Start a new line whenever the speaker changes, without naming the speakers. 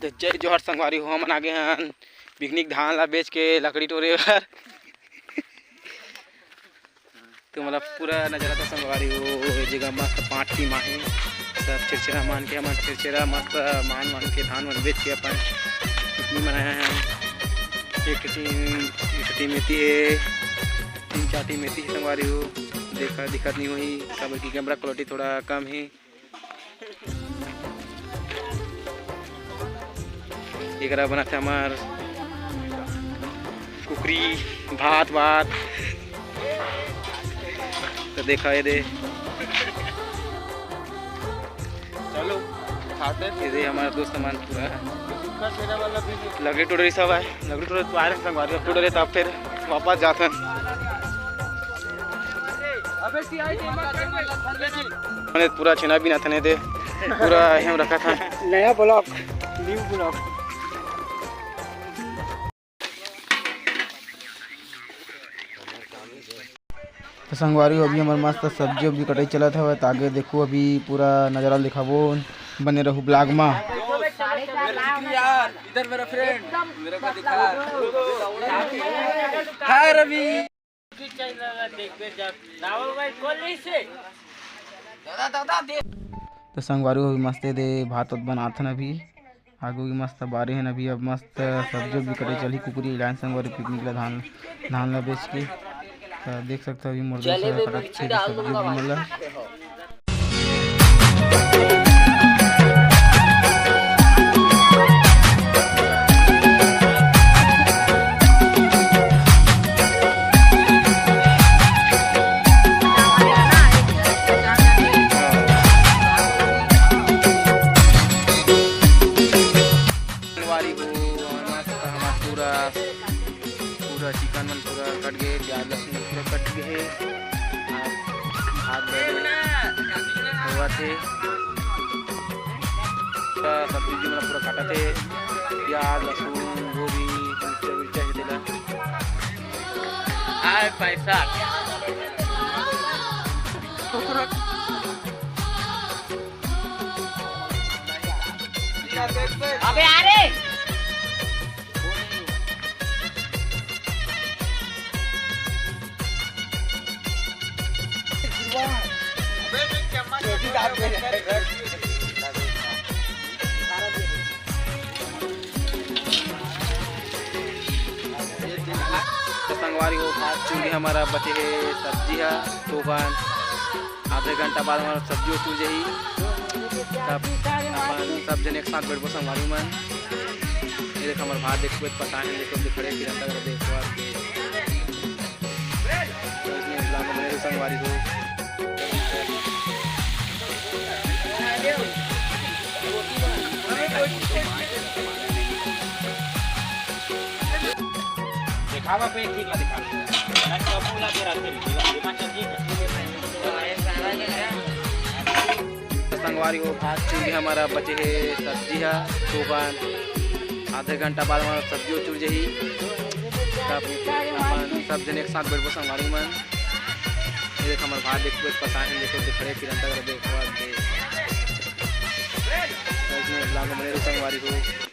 तो जय जोहर संगवारी हो मन आगे हन पिकनिक धान ला बेच के लकड़ी टोरे बर तो मतलब पूरा नज़ारा तो संगवारी हो जगह मस्त पाँच टीम आहे सब चिरचिरा मान के हमन चिरचिरा मस्त मान के धान मन बेच के अपन पिकनिक मनाया है। एक टीम मेती है 3-4 टीम मेती है संगवारी हो देखा दिक्कत नहीं हुई सब की कैमरा क्वालिटी थोड़ा कम है। एक बना था हमार कुकरी भात तो देखा ये दे
चलो खाते
ये दे हमारा दोस्त सामान पूरा लकड़ी टोटरी सब है लकड़ी टोटरी तो आ रहे संगवारी टोटरी तब फिर वापस जाते हैं। मैंने पूरा छीना भी ना था नहीं दे पूरा यहाँ रखा था
नया ब्लॉक न्यू ब्लॉक।
तो संगवारी अभी हमारे मस्त सब्जी उब्जी कटाई चला था तो आगे देखो अभी पूरा नज़ारा दिखाबो बने रहू ब्लॉग में।
इधर मेरा फ्रेंड मेरे को दिखा हाय रवि
तो संगवारी अभी मस्त दे भात बनाथन अभी आगे भी मस्त बारे हैं अभी अब मस्त सब्जी भी कटाई चली कुकुरी लाइन संगवारी पिकनिक ला धान ला बेच के तो देख सकते हो अभी मुर्गा सब्जी मतलब पूरा चिकन मन पूरा कट गए प्याज लहसुन पूरा कट गए भात हुआ थे पूरा सब्जी जी पूरा काटा थे प्याज लहसुन गोभी मिर्चा दिला
हाय पैसा
अबे आ रे
संगवारी हो भात चूड़ी हमारा बचे है सब्जी है तोफान आधे घंटा बाद हमारा सब्जी चूल जाही तब अपन सब जन एक साथ बैठो संगवारी मन ये देख हमारे भात देखो पता है देखो खड़े फिर देखो संगवारी हो
दिखावा पे ठीक ला दिखा ना कबू ला के रखे हिमाचल जी
संगवारी हो भात चूड़ी हमारा बचे है सब्जी है तोफान आधे घंटा बाद हमारा सब्जी चूड़ जाही तब अपन सब जन एक साथ बैठो संगवारी मन ये देख हमारे भात देखो पता है देखो खड़े फिर देखो संगवारी हो।